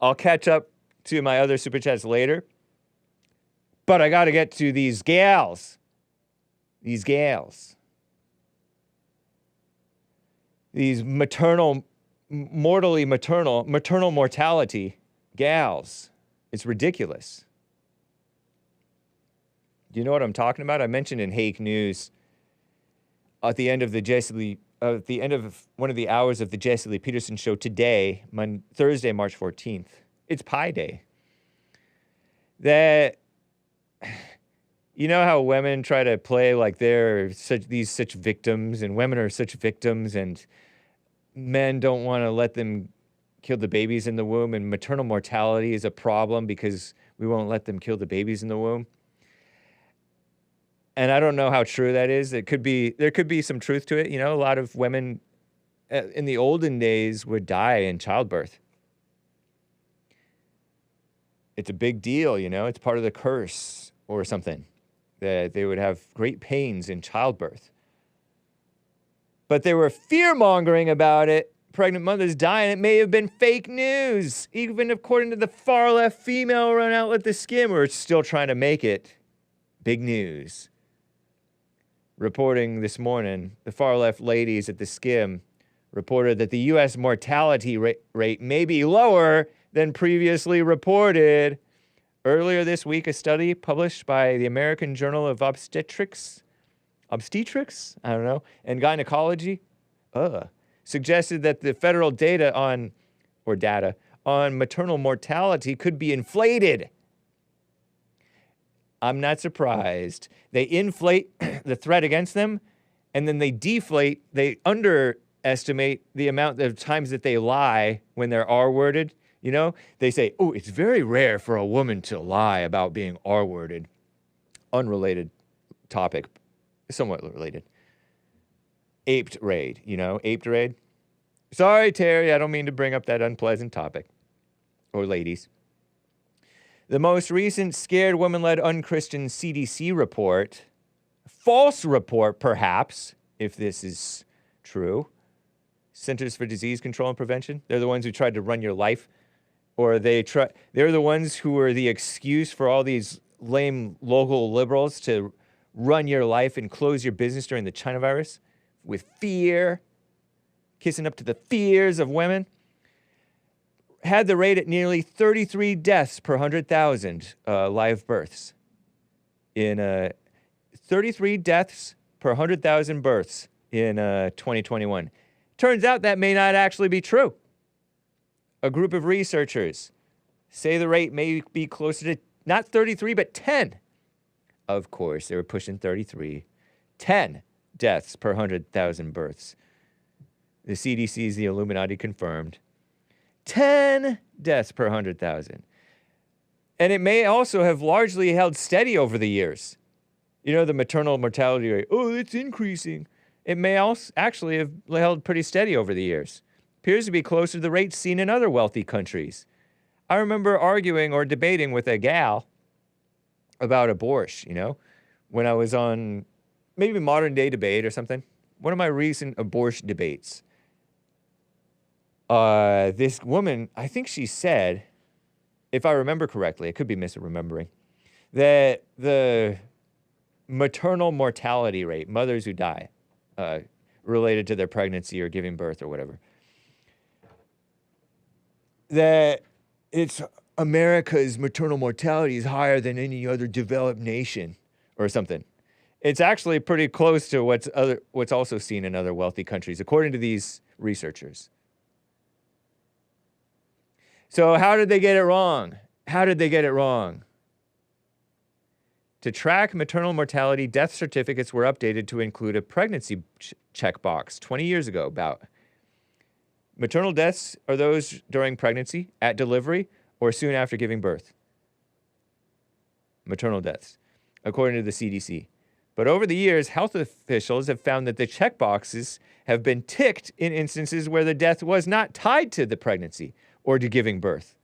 I'll catch up to my other super chats later. But I got to get to these gals. These gals. These maternal mortality gals. It's ridiculous. Do you know what I'm talking about? I mentioned in Hake News at the end of one of the hours of the Jesse Lee Peterson show today, Thursday, March 14th. It's Pi Day. That, you know how women try to play like they're such victims, and women are such victims, and men don't want to let them kill the babies in the womb, and maternal mortality is a problem because we won't let them kill the babies in the womb. And I don't know how true that is. There could be some truth to it. You know, a lot of women in the olden days would die in childbirth. It's a big deal, you know. It's part of the curse or something, that they would have great pains in childbirth. But they were fear-mongering about it. Pregnant mothers dying. It may have been fake news. Even according to the far-left female-run outlet, The Skim, we're still trying to make it big news. Reporting this morning, the far-left ladies at The Skim reported that the U.S. mortality rate may be lower than previously reported. Earlier this week, a study published by the American Journal of Obstetrics, I don't know, and Gynecology, suggested that the federal data on maternal mortality could be inflated. I'm not surprised. They inflate the threat against them, and then they underestimate the amount of times that they lie when they're R-worded. You know, they say, oh, it's very rare for a woman to lie about being R-worded. Unrelated topic, somewhat related. Aped raid, you know, aped raid. Sorry, Terry, I don't mean to bring up that unpleasant topic. Or ladies. The most recent scared woman-led unchristian CDC report, false report perhaps, if this is true, Centers for Disease Control and Prevention, they're the ones who tried to run your life, or they're the ones who are the excuse for all these lame local liberals to run your life and close your business during the China virus with fear, kissing up to the fears of women. Had the rate at nearly 33 deaths per 100,000 live births. 33 deaths per 100,000 births in 2021. Turns out that may not actually be true. A group of researchers say the rate may be closer to not 33, but 10. Of course, they were pushing 33. 10 deaths per 100,000 births. The CDC's the Illuminati confirmed. 10 deaths per 100,000. And it may also have largely held steady over the years. You know, the maternal mortality rate, oh, it's increasing. It may also actually have held pretty steady over the years. Appears to be closer to the rates seen in other wealthy countries. I remember arguing or debating with a gal about abortion, you know, when I was on maybe Modern Day Debate or something. One of my recent abortion debates. This woman, I think she said, if I remember correctly, I could be misremembering, that the maternal mortality rate, mothers who die, related to their pregnancy or giving birth or whatever, that it's America's maternal mortality is higher than any other developed nation or something. It's actually pretty close to what's also seen in other wealthy countries, according to these researchers. So how did they get it wrong? How did they get it wrong? To track maternal mortality, death certificates were updated to include a pregnancy checkbox 20 years ago about maternal deaths are those during pregnancy, at delivery, or soon after giving birth. Maternal deaths, according to the CDC. But over the years, health officials have found that the checkboxes have been ticked in instances where the death was not tied to the pregnancy or to giving birth.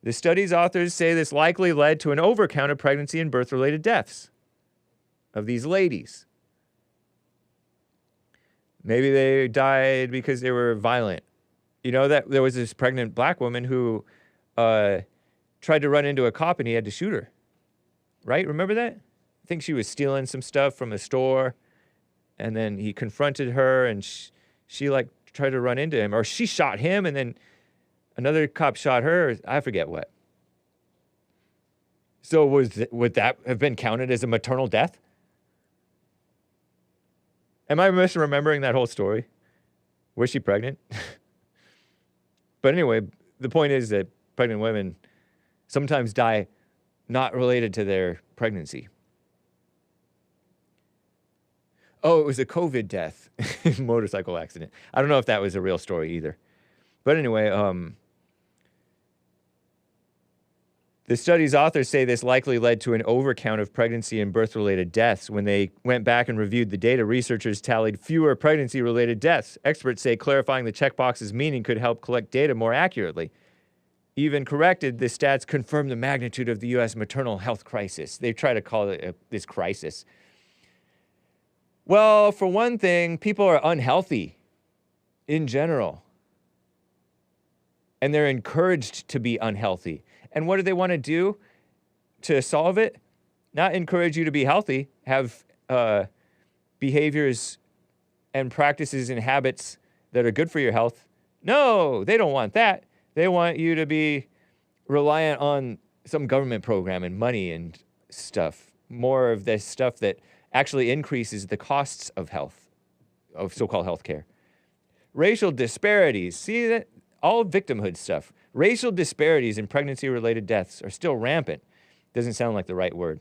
The study's authors say this likely led to an overcount of pregnancy and birth-related deaths of these ladies. Maybe they died because they were violent. You know that there was this pregnant black woman who tried to run into a cop and he had to shoot her. Right? Remember that? I think she was stealing some stuff from a store, and then he confronted her, and she like tried to run into him, or she shot him, and then another cop shot her. I forget what. So would that have been counted as a maternal death? Am I misremembering that whole story? Was she pregnant? But anyway, the point is that pregnant women sometimes die not related to their pregnancy. Oh, it was a COVID death, motorcycle accident. I don't know if that was a real story either. But anyway, the study's authors say this likely led to an overcount of pregnancy and birth-related deaths. When they went back and reviewed the data, researchers tallied fewer pregnancy-related deaths. Experts say clarifying the checkbox's meaning could help collect data more accurately. Even corrected, the stats confirm the magnitude of the U.S. maternal health crisis. They try to call it this crisis. Well, for one thing, people are unhealthy in general. And they're encouraged to be unhealthy. And what do they want to do to solve it? Not encourage you to be healthy, have behaviors and practices and habits that are good for your health. No, they don't want that. They want you to be reliant on some government program and money and stuff. More of this stuff that actually increases the costs of health, of so-called healthcare. Racial disparities. See that? All victimhood stuff. Racial disparities in pregnancy-related deaths are still rampant. Doesn't sound like the right word.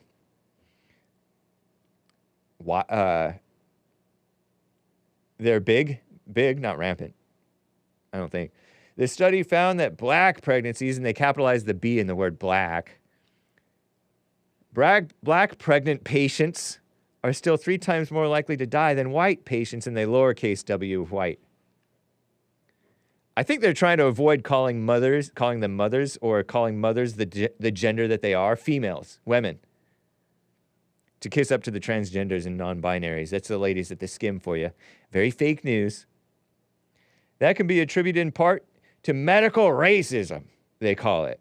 Why? They're big, not rampant. I don't think. The study found that black pregnancies, and they capitalized the B in the word black, black pregnant patients are still 3 times more likely to die than white patients, and they lowercase w white. I think they're trying to avoid calling them mothers, or calling mothers the gender that they are, females, women. To kiss up to the transgenders and non-binaries. That's the ladies at the skim for you. Very fake news. That can be attributed in part to medical racism, they call it.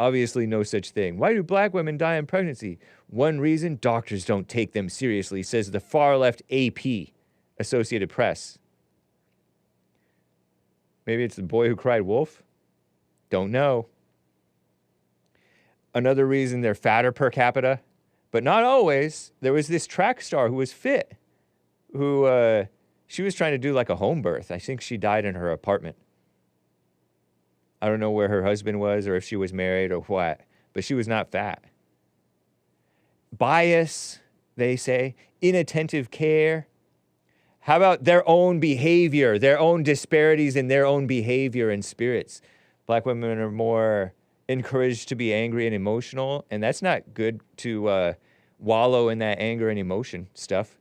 Obviously, no such thing. Why do black women die in pregnancy? One reason, doctors don't take them seriously, says the far-left AP, Associated Press. Maybe it's the boy who cried wolf? Don't know. Another reason, they're fatter per capita, but not always. There was this track star who was fit, who she was trying to do like a home birth. I think she died in her apartment. I don't know where her husband was or if she was married or what, but she was not fat. Bias, they say, inattentive care. How about their own behavior, their own disparities in their own behavior and spirits? Black women are more encouraged to be angry and emotional, and that's not good to wallow in that anger and emotion stuff.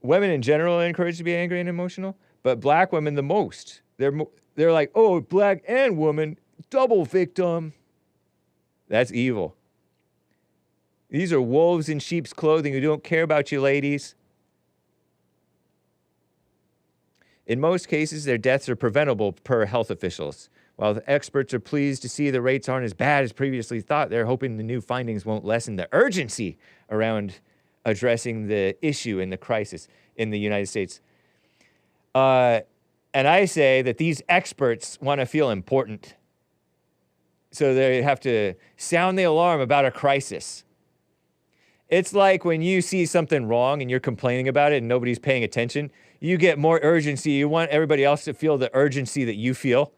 Women in general are encouraged to be angry and emotional, but black women the most. They're like, oh, black and woman, double victim. That's evil. These are wolves in sheep's clothing who don't care about you, ladies. In most cases, their deaths are preventable per health officials. While the experts are pleased to see the rates aren't as bad as previously thought, they're hoping the new findings won't lessen the urgency around addressing the issue and the crisis in the United States. And I say that these experts want to feel important. So they have to sound the alarm about a crisis. It's like when you see something wrong and you're complaining about it and nobody's paying attention, you get more urgency. You want everybody else to feel the urgency that you feel.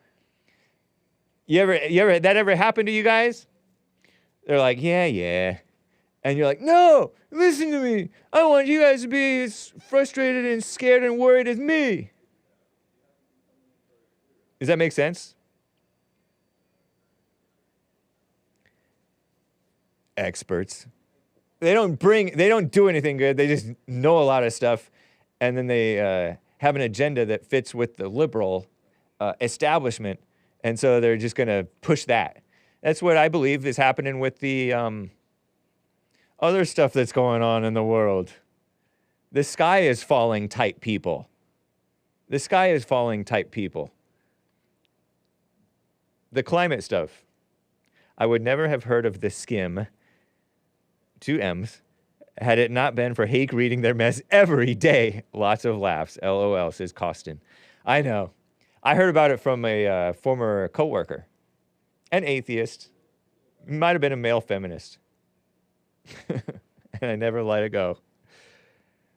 That ever happened to you guys? They're like, yeah. And you're like, no, listen to me. I want you guys to be as frustrated and scared and worried as me. Does that make sense? Experts. They don't do anything good. They just know a lot of stuff. And then they have an agenda that fits with the liberal establishment. And so they're just going to push that. That's what I believe is happening with the other stuff that's going on in the world. The sky is falling type people. The sky is falling type people. The climate stuff. I would never have heard of the skim, 2 M's, had it not been for Hake reading their mess every day. Lots of laughs. LOL, says Costin. I know. I heard about it from a former coworker. An atheist. Might have been a male feminist. And I never let it go.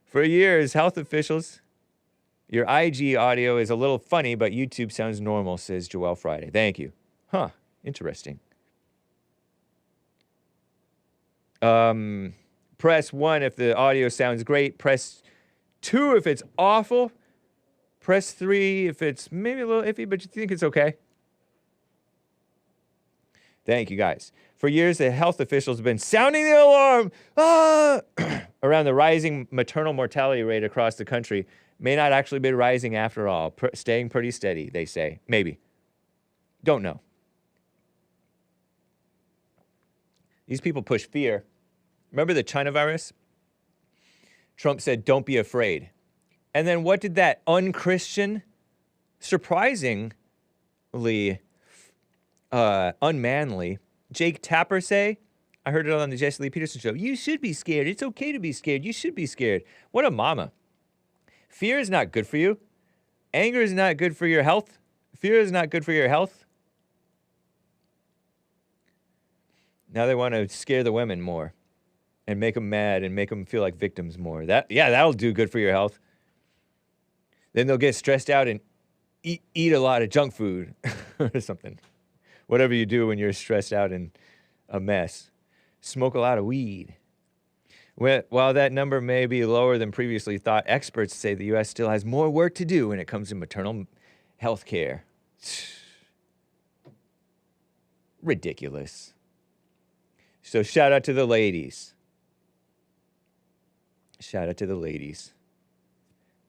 For years, health officials, your IG audio is a little funny, but YouTube sounds normal, says Joelle Friday. Thank you. Huh. Interesting. Press 1 if the audio sounds great. Press 2 if it's awful. Press 3 if it's maybe a little iffy, but you think it's okay. Thank you, guys. For years, the health officials have been sounding the alarm around the rising maternal mortality rate across the country. May not actually be rising after all. Staying pretty steady, they say. Maybe. Don't know. These people push fear. Remember the China virus? Trump said, don't be afraid. And then what did that unchristian, surprisingly unmanly Jake Tapper say? I heard it on the Jesse Lee Peterson show. You should be scared. It's okay to be scared. You should be scared. What a mama. Fear is not good for you. Anger is not good for your health. Fear is not good for your health. Now they want to scare the women more and make them mad and make them feel like victims more. That'll do good for your health. Then they'll get stressed out and eat a lot of junk food or something. Whatever you do when you're stressed out and a mess. Smoke a lot of weed. While that number may be lower than previously thought, experts say the U.S. still has more work to do when it comes to maternal health care. Ridiculous. So shout out to the ladies. Shout out to the ladies.